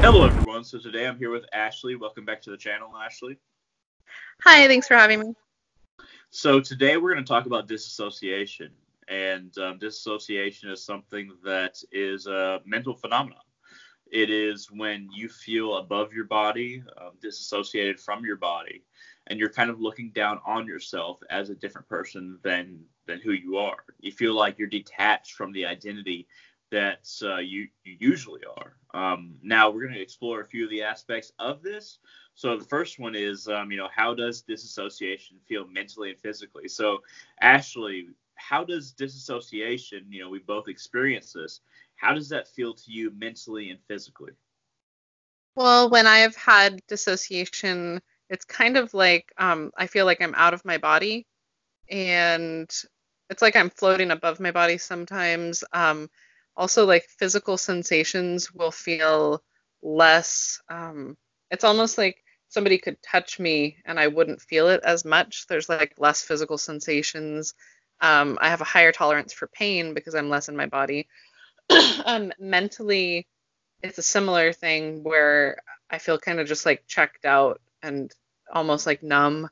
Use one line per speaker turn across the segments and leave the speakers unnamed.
Hello, everyone. So today I'm here with Ashley. Welcome back to the channel, Ashley.
Hi, thanks for having me.
So today we're going to talk about disassociation. And disassociation is something that is a mental phenomenon. It is when you feel above your body, disassociated from your body, and you're kind of looking down on yourself as a different person than who you are. You feel like you're detached from the identity that you usually are. Now we're going to explore a few of the aspects of this. So the first one is, how does disassociation feel mentally and physically? So Ashley, how does disassociation, we both experience this. How does that feel to you mentally and physically?
Well, when I've had dissociation, it's kind of like I feel like I'm out of my body, and it's like I'm floating above my body sometimes. Also, like physical sensations will feel less. It's almost like somebody could touch me and I wouldn't feel it as much. There's like less physical sensations. I have a higher tolerance for pain because I'm less in my body. Mentally, it's a similar thing where I feel kind of just like checked out and almost like numb.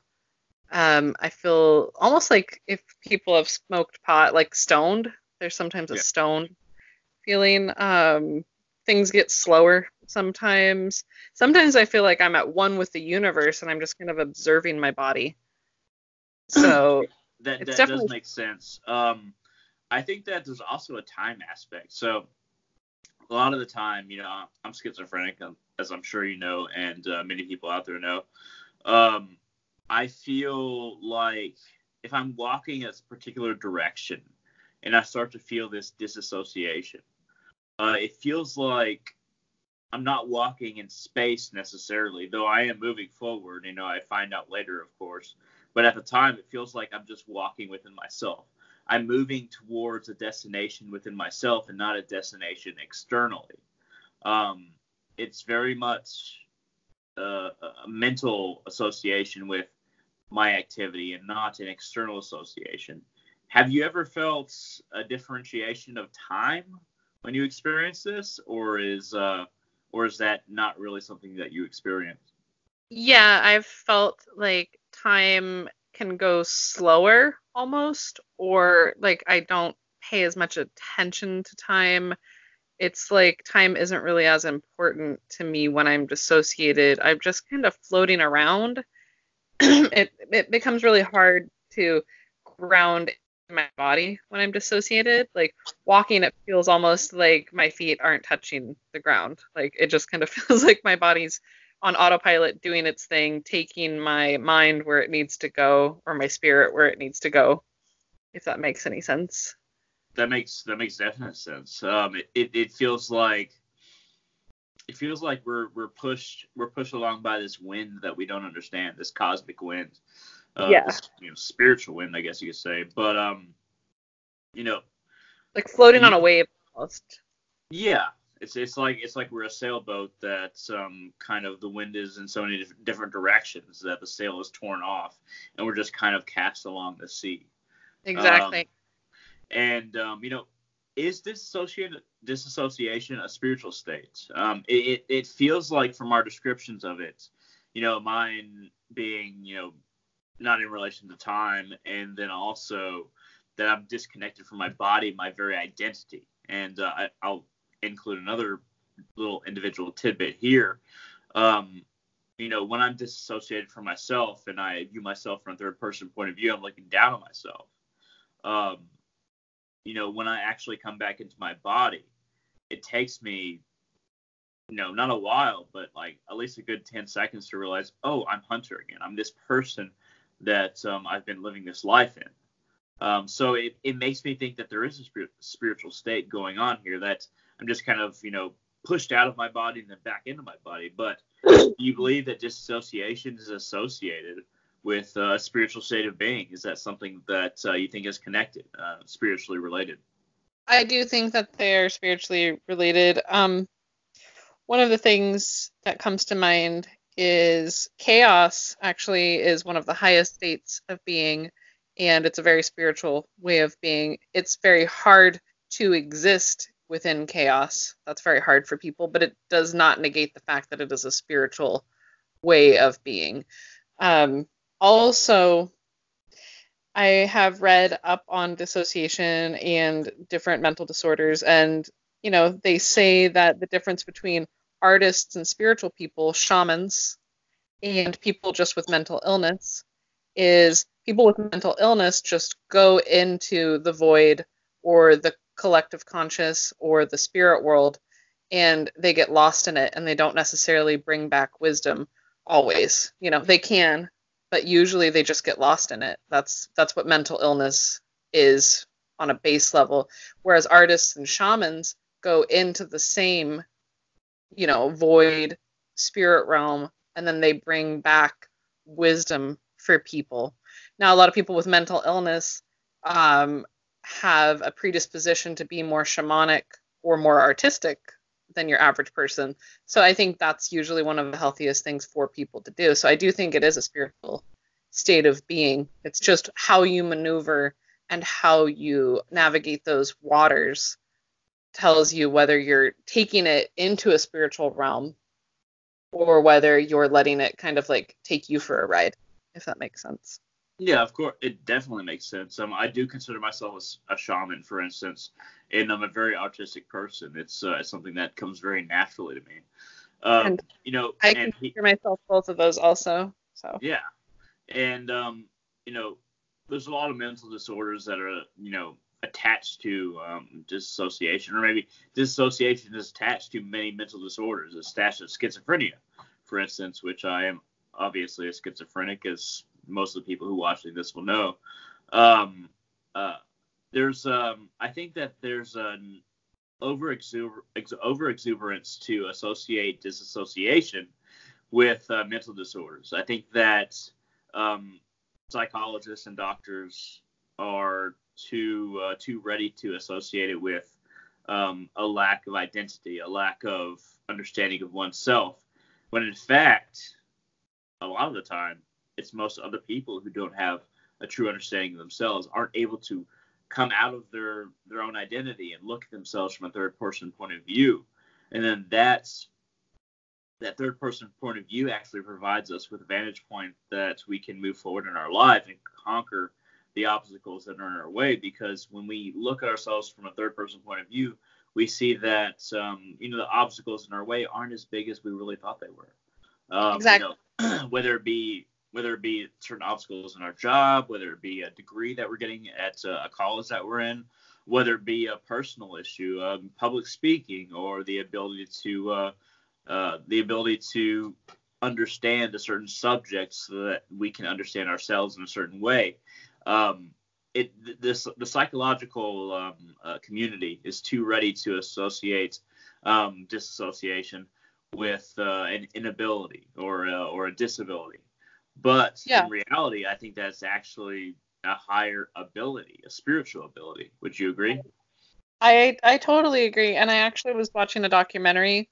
I feel almost like if people have smoked pot, like stoned. There's sometimes a
Yeah.
stoned feeling. Things get slower sometimes. Sometimes I feel like I'm at one with the universe and I'm just kind of observing my body. So
that
it's
that does
definitely,
make sense. I think that there's also a time aspect. So a lot of the time, I'm schizophrenic, as I'm sure you know, and many people out there know. Um, I feel like if I'm walking a particular direction and I start to feel this disassociation, it feels like I'm not walking in space necessarily, though I am moving forward. I find out later, of course. But at the time, it feels like I'm just walking within myself. I'm moving towards a destination within myself and not a destination externally. Um, it's very much a mental association with my activity and not an external association. Have you ever felt a differentiation of time when you experience this, or is that not really something that you experience?
yeah, I've felt like time can go slower almost, or like I don't pay as much attention to time. It's like time isn't really as important to me when I'm dissociated. I'm just kind of floating around. It becomes really hard to ground my body when I'm dissociated. Like walking, it feels almost like my feet aren't touching the ground. Like it just kind of feels like my body's on autopilot doing its thing, taking my mind where it needs to go or my spirit where it needs to go, if that makes any sense.
That makes definite sense. It feels like we're pushed along by this wind that we don't understand, this cosmic wind,
Yeah.
this spiritual wind, I guess you could say. But you know,
Like floating
you
on a wave almost.
yeah, it's like we're a sailboat that kind of the wind is in so many different directions that the sail is torn off, and we're just kind of cast along the sea. Um,
Exactly.
and is disassociation a spiritual state? It feels like from our descriptions of it, mine being not in relation to time, and then also that I'm disconnected from my body, my very identity. And I'll include another little individual tidbit here. Um, when I'm disassociated from myself and I view myself from a third person point of view, I'm looking down on myself. Um, when I actually come back into my body, it takes me, not a while, but like at least a good 10 seconds to realize, oh, I'm Hunter again. I'm this person that I've been living this life in. So it makes me think that there is a spiritual state going on here that I'm just kind of, pushed out of my body and then back into my body. But do you believe that disassociation is associated with a spiritual state of being? Is that something that you think is connected, spiritually related?
I do think that they're spiritually related. One of the things that comes to mind is chaos actually is one of the highest states of being, and it's a very spiritual way of being. It's very hard to exist within chaos. That's very hard for people, but it does not negate the fact that it is a spiritual way of being. Also, I have read up on dissociation and different mental disorders, and they say that the difference between artists and spiritual people, shamans, and people just with mental illness is people with mental illness just go into the void or the collective conscious or the spirit world, and they get lost in it, and they don't necessarily bring back wisdom always. They can, but usually they just get lost in it. That's what mental illness is on a base level. Whereas artists and shamans go into the same, void spirit realm, and then they bring back wisdom for people. Now, a lot of people with mental illness have a predisposition to be more shamanic or more artistic than your average person. So I think that's usually one of the healthiest things for people to do. So I do think it is a spiritual state of being. It's just how you maneuver and how you navigate those waters tells you whether you're taking it into a spiritual realm or whether you're letting it kind of like take you for a ride, if that makes sense.
Yeah, of course, it definitely makes sense. I do consider myself a shaman, for instance, and I'm a very artistic person. It's something that comes very naturally to me.
And I
and
consider myself both of those also. So
yeah, and there's a lot of mental disorders that are attached to dissociation, or maybe dissociation is attached to many mental disorders. It's attached to schizophrenia, for instance, which I am obviously a schizophrenic, as most of the people who watching this will know. There's I think that there's an over exuberance to associate disassociation with mental disorders. I think that psychologists and doctors are too ready to associate it with a lack of identity, a lack of understanding of oneself, when in fact, a lot of the time, it's most other people who don't have a true understanding of themselves, aren't able to come out of their own identity and look at themselves from a third person point of view. And then that third person point of view actually provides us with a vantage point that we can move forward in our lives and conquer the obstacles that are in our way. Because when we look at ourselves from a third person point of view, we see that the obstacles in our way aren't as big as we really thought they were.
exactly.
Whether it be certain obstacles in our job, whether it be a degree that we're getting at a college that we're in, whether it be a personal issue, public speaking, or the ability to understand a certain subject so that we can understand ourselves in a certain way. The psychological community is too ready to associate disassociation with an inability or a disability. But in reality, I think that's actually a higher ability, a spiritual ability. Would you agree?
I totally agree. And I actually was watching a documentary.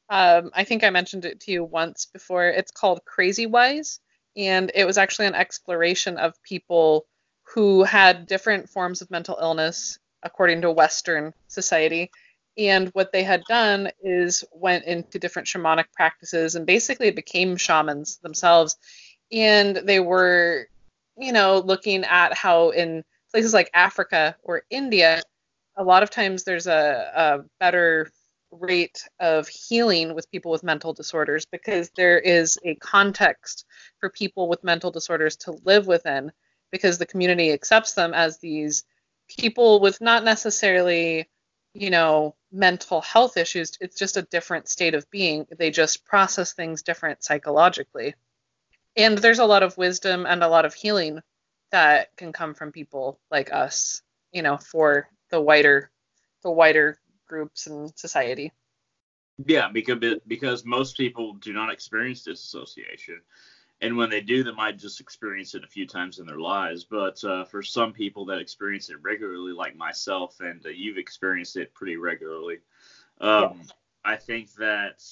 I think I mentioned it to you once before. It's called Crazy Wise. And it was actually an exploration of people who had different forms of mental illness according to Western society. And what they had done is went into different shamanic practices and basically became shamans themselves. And they were, looking at how in places like Africa or India, a lot of times there's a better rate of healing with people with mental disorders because there is a context for people with mental disorders to live within, because the community accepts them as these people with not necessarily, mental health issues. It's just a different state of being. They just process things different psychologically. And there's a lot of wisdom and a lot of healing that can come from people like us, for the wider groups in society.
Yeah, because most people do not experience disassociation. And when they do, they might just experience it a few times in their lives. But for some people that experience it regularly, like myself, and you've experienced it pretty regularly, I think that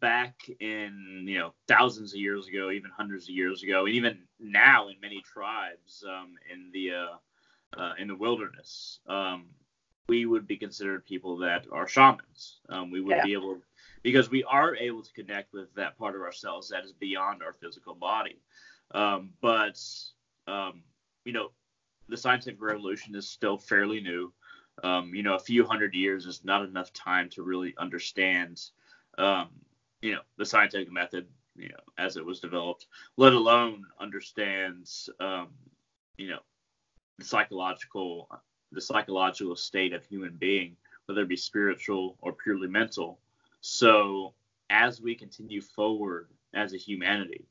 back in thousands of years ago, even hundreds of years ago, and even now in many tribes in the wilderness, we would be considered people that are shamans. We would be able, because we are able to connect with that part of ourselves that is beyond our physical body. But you know, the scientific revolution is still fairly new. You know, a few hundred years is not enough time to really understand, you know, the scientific method, you know, as it was developed, let alone understand, you know, the psychological state of human being, whether it be spiritual or purely mental. So as we continue forward as a humanity,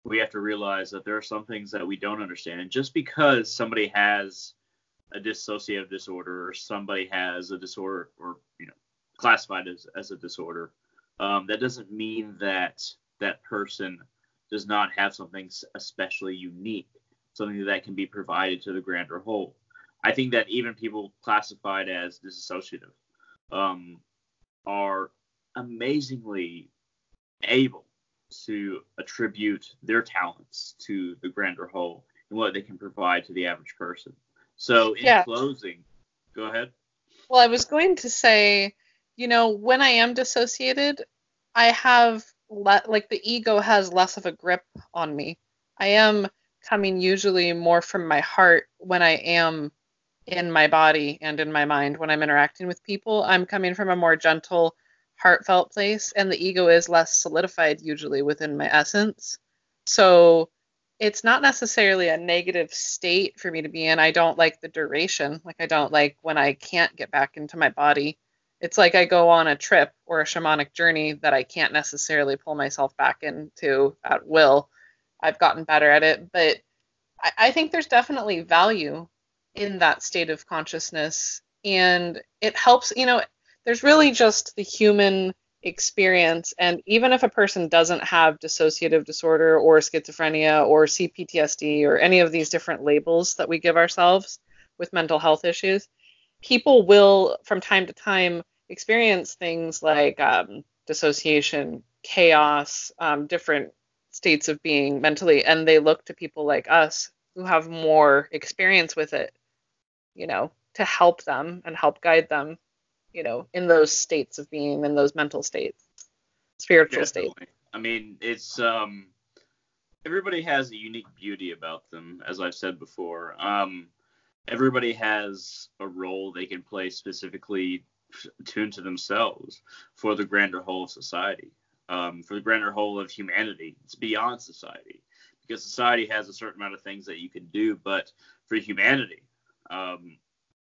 we have to realize that there are some things that we don't understand. And just because somebody has a dissociative disorder, or somebody has a disorder, or, you know, classified as a disorder, that doesn't mean that that person does not have something especially unique, something that can be provided to the grander whole. I think that even people classified as disassociative are amazingly able to attribute their talents to the grander whole and what they can provide to the average person. So in closing, go ahead.
Well, I was going to say, you know, when I am dissociated, I have like the ego has less of a grip on me. I am coming usually more from my heart when I am in my body and in my mind when I'm interacting with people. I'm coming from a more gentle, heartfelt place, and the ego is less solidified usually within my essence. So it's not necessarily a negative state for me to be in. I don't like the duration. Like, I don't like when I can't get back into my body. It's like I go on a trip or a shamanic journey that I can't necessarily pull myself back into at will. I've gotten better at it, but I think there's definitely value in that state of consciousness. And it helps, you know, there's really just the human experience. And even if a person doesn't have dissociative disorder or schizophrenia or CPTSD or any of these different labels that we give ourselves with mental health issues, people will, from time to time, experience things like dissociation, chaos, different states of being mentally, and they look to people like us who have more experience with it, you know, to help them and help guide them, you know, in those states of being, in those mental states, spiritual
Definitely.
states.
I mean, it's everybody has a unique beauty about them, as I've said before. Everybody has a role they can play specifically tuned to themselves for the grander whole of society, for the grander whole of humanity. It's beyond society, because society has a certain amount of things that you can do, but for humanity,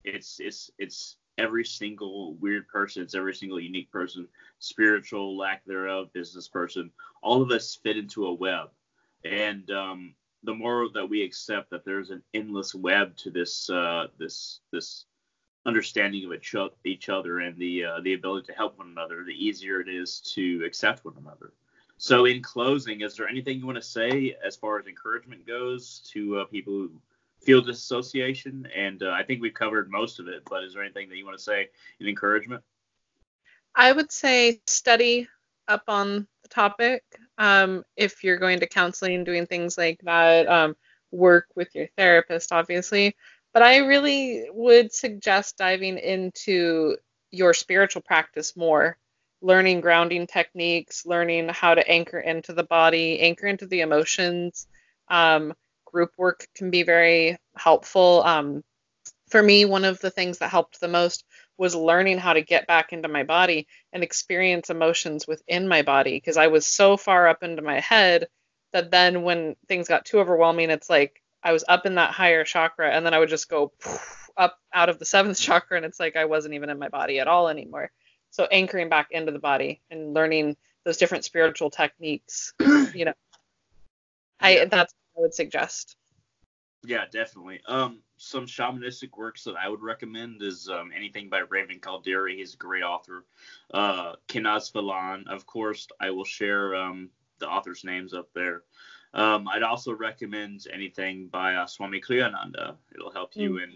it's every single weird person, it's every single unique person, spiritual, lack thereof, business person. All of us fit into a web, and the more that we accept that there's an endless web to this this understanding of each other and the ability to help one another, the easier it is to accept one another. So, in closing, is there anything you want to say as far as encouragement goes to people who feel disassociation? And I think we've covered most of it, but is there anything that you want to say in encouragement?
I would say study up on the topic. If you're going to counseling, doing things like that, work with your therapist, obviously. But I really would suggest diving into your spiritual practice more, learning grounding techniques, learning how to anchor into the body, anchor into the emotions. Group work can be very helpful. For me, one of the things that helped the most was learning how to get back into my body and experience emotions within my body, because I was so far up into my head that then when things got too overwhelming, it's like I was up in that higher chakra and then I would just go up out of the seventh chakra, and it's like I wasn't even in my body at all anymore. So anchoring back into the body and learning those different spiritual techniques, you know,
Yeah.
that's what I would suggest.
Yeah, definitely. Some shamanistic works that I would recommend is anything by Raven Kaldiri. He's a great author. Kinaz Falan, of course. I will share the authors' names up there. I'd also recommend anything by Swami Kriyananda. It'll help you in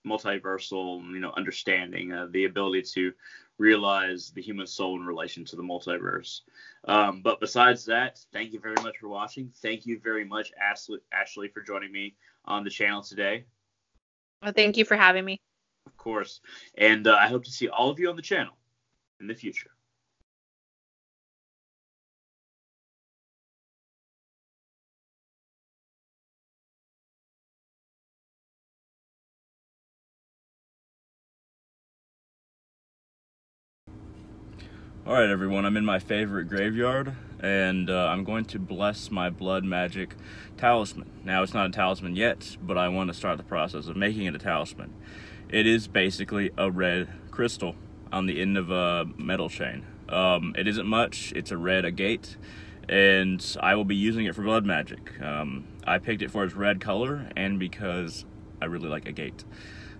multiversal, understanding, the ability to realize the human soul in relation to the multiverse. But besides that, thank you very much for watching. Thank you very much, Ashley, for joining me on the channel today.
Well, thank you for having me.
course. And I hope to see all of you on the channel in the future.
Alright everyone, I'm in my favorite graveyard, and I'm going to bless my blood magic talisman. Now, it's not a talisman yet, but I want to start the process of making it a talisman. It is basically a red crystal on the end of a metal chain. It isn't much, it's a red agate, and I will be using it for blood magic. I picked it for its red color, and because I really like agate.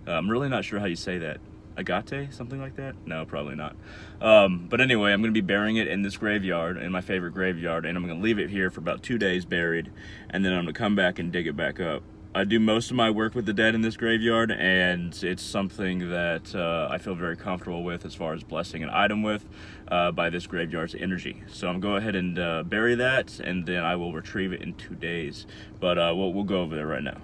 I'm really not sure how you say that. Agate? Something like that? No, probably not. But anyway, I'm going to be burying it in this graveyard, in my favorite graveyard, and I'm going to leave it here for about 2 days buried, and then I'm going to come back and dig it back up. I do most of my work with the dead in this graveyard, and it's something that I feel very comfortable with as far as blessing an item with by this graveyard's energy. So I'm going to go ahead and bury that, and then I will retrieve it in 2 days. But we'll go over there right now.